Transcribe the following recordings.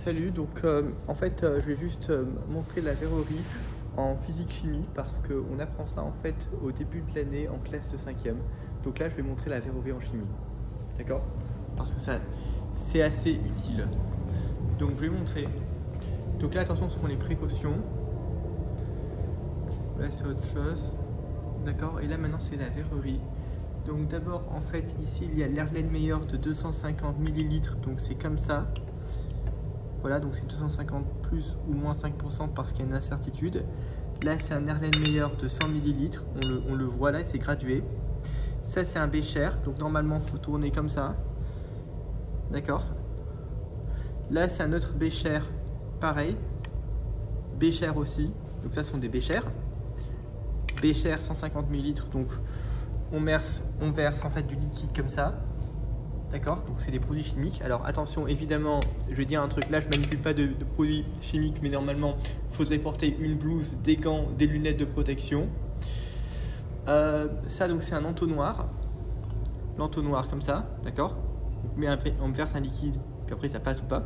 Salut, donc en fait je vais juste montrer la verrerie en physique-chimie parce qu'on apprend ça en fait au début de l'année en classe de 5e. Donc là je vais montrer la verrerie en chimie, d'accord? Parce que ça c'est assez utile. Donc je vais montrer. Donc là attention, ce sont les précautions. Là c'est autre chose, d'accord? Et là maintenant c'est la verrerie. Donc d'abord en fait ici il y a l'Erlenmeyer de 250 ml, donc c'est comme ça. Voilà, donc c'est 250 plus ou moins 5% parce qu'il y a une incertitude. Là, c'est un Erlenmeyer de 100 ml. On le voit là, c'est gradué. Ça, c'est un bécher. Donc, normalement, il faut tourner comme ça. D'accord. Là, c'est un autre bécher. Pareil. Bécher aussi. Donc, ça, ce sont des béchers. Bécher 150 ml. Donc, on verse en fait du liquide comme ça. D'accord, donc c'est des produits chimiques. Alors attention, évidemment, je vais dire un truc là, je ne manipule pas de produits chimiques, mais normalement, il faudrait porter une blouse, des gants, des lunettes de protection. Ça, donc c'est un entonnoir. L'entonnoir comme ça, d'accord. On verse un liquide, puis après ça passe ou pas.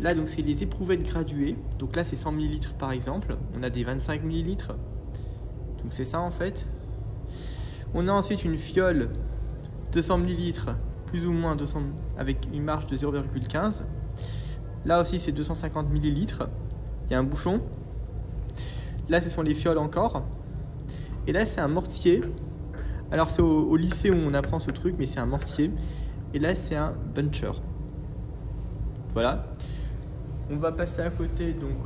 Là, donc c'est les éprouvettes graduées. Donc là, c'est 100 ml par exemple. On a des 25 ml. Donc c'est ça en fait. On a ensuite une fiole 200 ml, plus ou moins 200, avec une marge de 0,15. Là aussi c'est 250 ml. Il y a un bouchon. Là ce sont les fioles encore. Et là c'est un mortier. Alors c'est au lycée où on apprend ce truc, mais c'est un mortier. Et là c'est un buncher. Voilà. On va passer à côté. Donc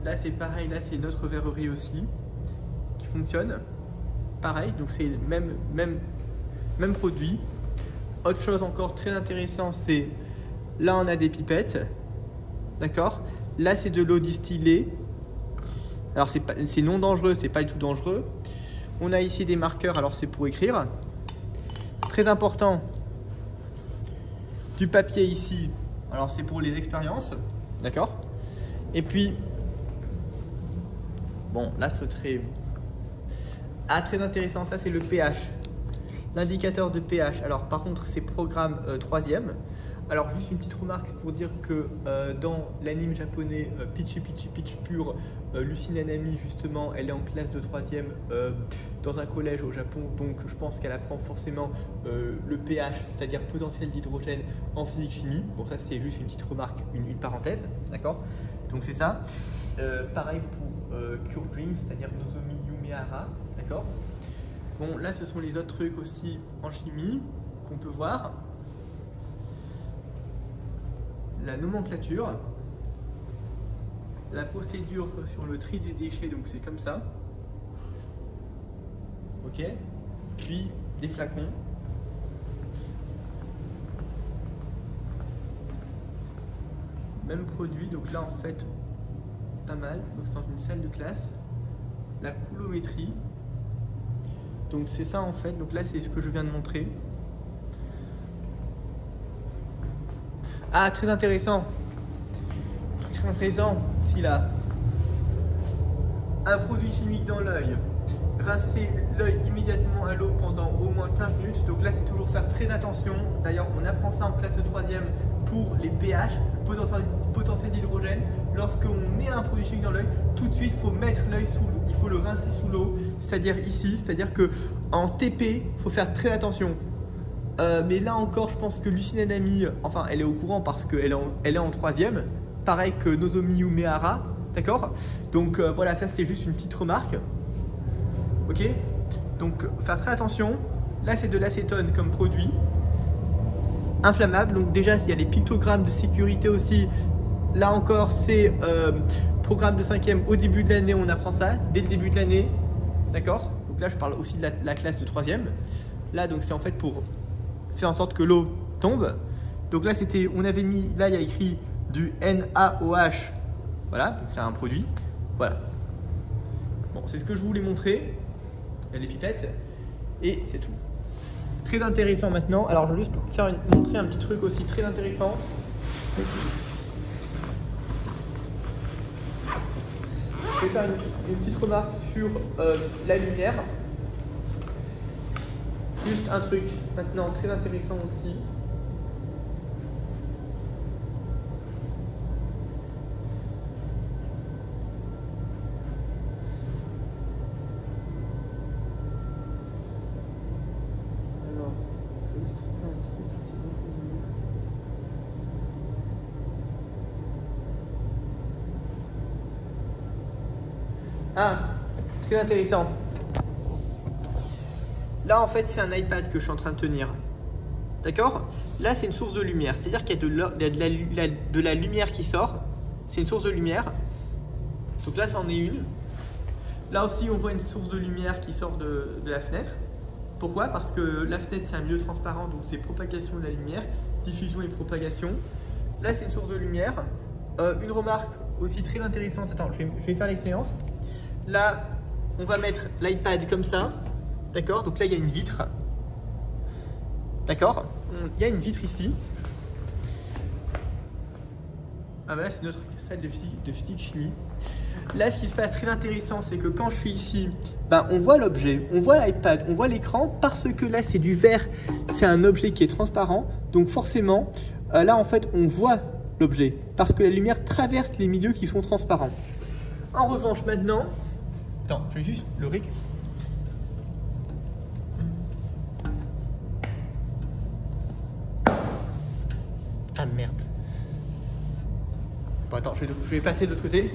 là c'est pareil. Là c'est notre verrerie aussi qui fonctionne. Pareil. Donc c'est même produit. Autre chose encore très intéressant, c'est là on a des pipettes, d'accord. Là c'est de l'eau distillée. Alors c'est non dangereux, c'est pas du tout dangereux. On a ici des marqueurs, alors c'est pour écrire. Très important, du papier ici. Alors c'est pour les expériences, d'accord. Et puis bon là c'est très intéressant, ça c'est le pH. L'indicateur de pH, alors par contre c'est programme 3e. Alors juste une petite remarque pour dire que dans l'anime japonais Peachy Pure, Lucie Nanami justement elle est en classe de 3e dans un collège au Japon, donc je pense qu'elle apprend forcément le pH, c'est-à-dire potentiel d'hydrogène en physique-chimie. Bon ça c'est juste une petite remarque, une parenthèse, d'accord. Donc c'est ça. Pareil pour Cure Dream, c'est-à-dire Nozomi Yumehara, d'accord. Bon, là, ce sont les autres trucs aussi en chimie qu'on peut voir. La nomenclature, la procédure sur le tri des déchets, donc c'est comme ça. Ok. Puis des flacons. Même produit, donc là en fait, pas mal. Donc c'est dans une salle de classe. La coulométrie. Donc c'est ça en fait, donc là c'est ce que je viens de montrer. Ah, très intéressant. Très intéressant, si là. Un produit chimique dans l'œil. Rincer l'œil immédiatement à l'eau pendant au moins 15 minutes. Donc là c'est toujours faire très attention. D'ailleurs on apprend ça en classe de 3e pour les pH, potentiel d'hydrogène. Lorsqu'on met un produit chimique dans l'œil, tout de suite il faut mettre l'œil sous l'eau. Il faut le rincer sous l'eau, c'est-à-dire ici, c'est-à-dire que en TP, il faut faire très attention. Mais là encore, je pense que Lucie Nanami, enfin, elle est au courant parce qu'elle est en 3e, pareil que Nozomi Yumehara, d'accord. Donc voilà, ça c'était juste une petite remarque. Ok. Donc faire très attention. Là, c'est de l'acétone comme produit inflammable. Donc déjà, il y a les pictogrammes de sécurité aussi. Là encore, c'est programme de 5e. Au début de l'année, on apprend ça, dès le début de l'année. D'accord. Donc là, je parle aussi de la classe de 3e. Là, donc c'est en fait pour faire en sorte que l'eau tombe. Donc là, on avait mis, là, il y a écrit du NaOH. Voilà, donc c'est un produit. Voilà. Bon, c'est ce que je voulais montrer. Il y a les pipettes. Et c'est tout. Très intéressant maintenant. Alors, je vais juste montrer un petit truc aussi très intéressant. Je vais faire une petite remarque sur la lumière. Juste un truc maintenant très intéressant aussi. Ah, très intéressant. Là, en fait, c'est un iPad que je suis en train de tenir. D'accord? Là, c'est une source de lumière. C'est-à-dire qu'il y a de la lumière qui sort. C'est une source de lumière. Donc là, ça en est une. Là aussi, on voit une source de lumière qui sort de la fenêtre. Pourquoi? Parce que la fenêtre, c'est un milieu transparent, donc c'est propagation de la lumière, diffusion et propagation. Là, c'est une source de lumière. Une remarque aussi très intéressante. Attends, je vais faire l'expérience. Là, on va mettre l'iPad comme ça. D'accord? Donc là, il y a une vitre. D'accord? Il y a une vitre ici. Ah bah là, c'est notre salle de physique chimie. Là, ce qui se passe très intéressant, c'est que quand je suis ici, ben, on voit l'objet, on voit l'iPad, on voit l'écran, parce que là, c'est du verre, c'est un objet qui est transparent. Donc forcément, là, en fait, on voit l'objet, parce que la lumière traverse les milieux qui sont transparents. En revanche, maintenant... Attends, je vais juste le ric. Ah merde. Bon, attends, je vais passer de l'autre côté.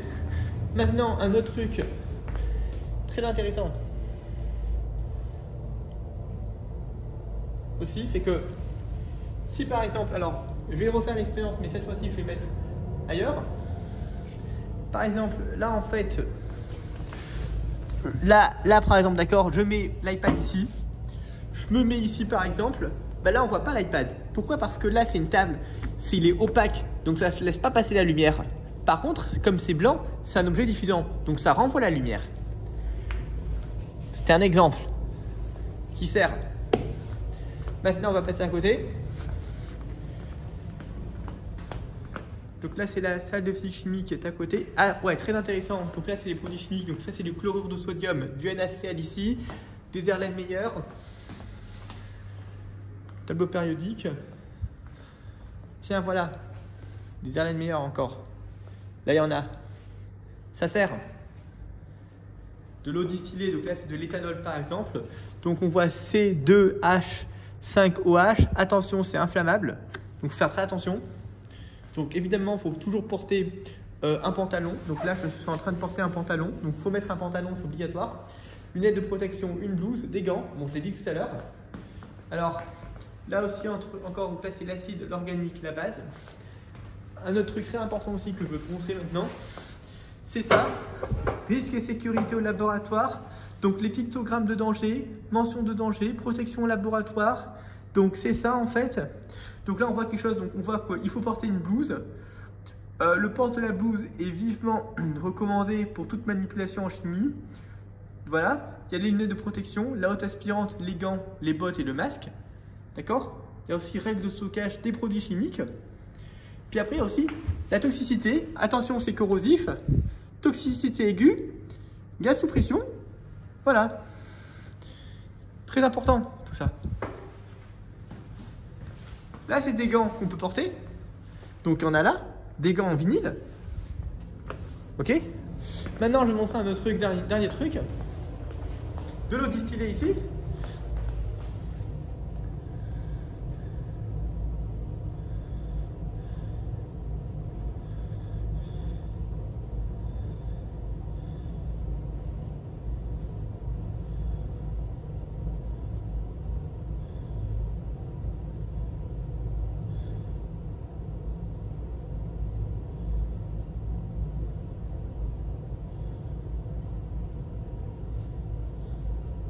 Maintenant, un autre truc très intéressant aussi, c'est que si par exemple, alors je vais refaire l'expérience, mais cette fois-ci je vais mettre ailleurs. Par exemple, là en fait, là par exemple, d'accord, je mets l'iPad ici, je me mets ici par exemple, bah là on voit pas l'iPad. Pourquoi? Parce que là c'est une table, il est opaque, donc ça ne laisse pas passer la lumière. Par contre, comme c'est blanc, c'est un objet diffusant, donc ça renvoie la lumière. C'était un exemple qui sert. Maintenant, on va passer à côté. Donc là, c'est la salle de physique chimie qui est à côté. Ah ouais, très intéressant. Donc là, c'est les produits chimiques. Donc ça, c'est du chlorure de sodium, du NaCl ici, des Erlenmeyer, tableau périodique. Tiens, voilà, des Erlenmeyer encore. Là, il y en a. Ça sert. De l'eau distillée, donc là, c'est de l'éthanol par exemple. Donc on voit C2H5OH. Attention, c'est inflammable. Donc il faut faire très attention. Donc évidemment, il faut toujours porter un pantalon. Donc là, je suis en train de porter un pantalon. Donc il faut mettre un pantalon, c'est obligatoire. Lunettes de protection, une blouse, des gants. Bon, je l'ai dit tout à l'heure. Alors, là aussi, encore, donc là, c'est l'acide, l'organique, la base. Un autre truc très important aussi que je veux te montrer maintenant, c'est ça, risque et sécurité au laboratoire. Donc les pictogrammes de danger, mention de danger, protection au laboratoire. Donc c'est ça en fait. Donc là on voit quelque chose, donc on voit qu'il faut porter une blouse. Le port de la blouse est vivement recommandé pour toute manipulation en chimie. Voilà, il y a les lunettes de protection, la haute aspirante, les gants, les bottes et le masque. D'accord? Il y a aussi règles de stockage des produits chimiques. Puis après, il y a aussi la toxicité. Attention, c'est corrosif. Toxicité aiguë. Gaz sous pression. Voilà. Très important, tout ça. Là, c'est des gants qu'on peut porter. Donc, il y en a là. Des gants en vinyle. Ok. Maintenant, je vais vous montrer un autre truc, dernier truc. De l'eau distillée ici.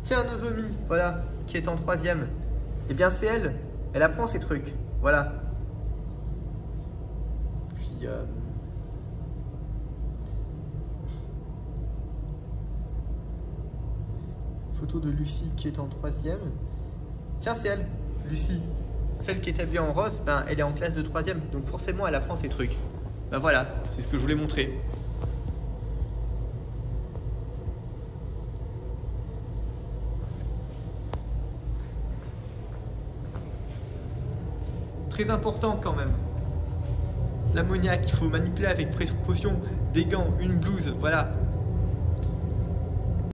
Tiens, Nozomi, voilà, qui est en 3e. Eh bien, c'est elle. Elle apprend ces trucs. Voilà. Puis, photo de Lucie qui est en 3e. Tiens, c'est elle, Lucie. Celle qui est habillée en rose, ben, elle est en classe de 3e. Donc, forcément, elle apprend ces trucs. Ben voilà, c'est ce que je voulais montrer. Très important quand même. L'ammoniac, il faut manipuler avec précaution, des gants, une blouse, voilà.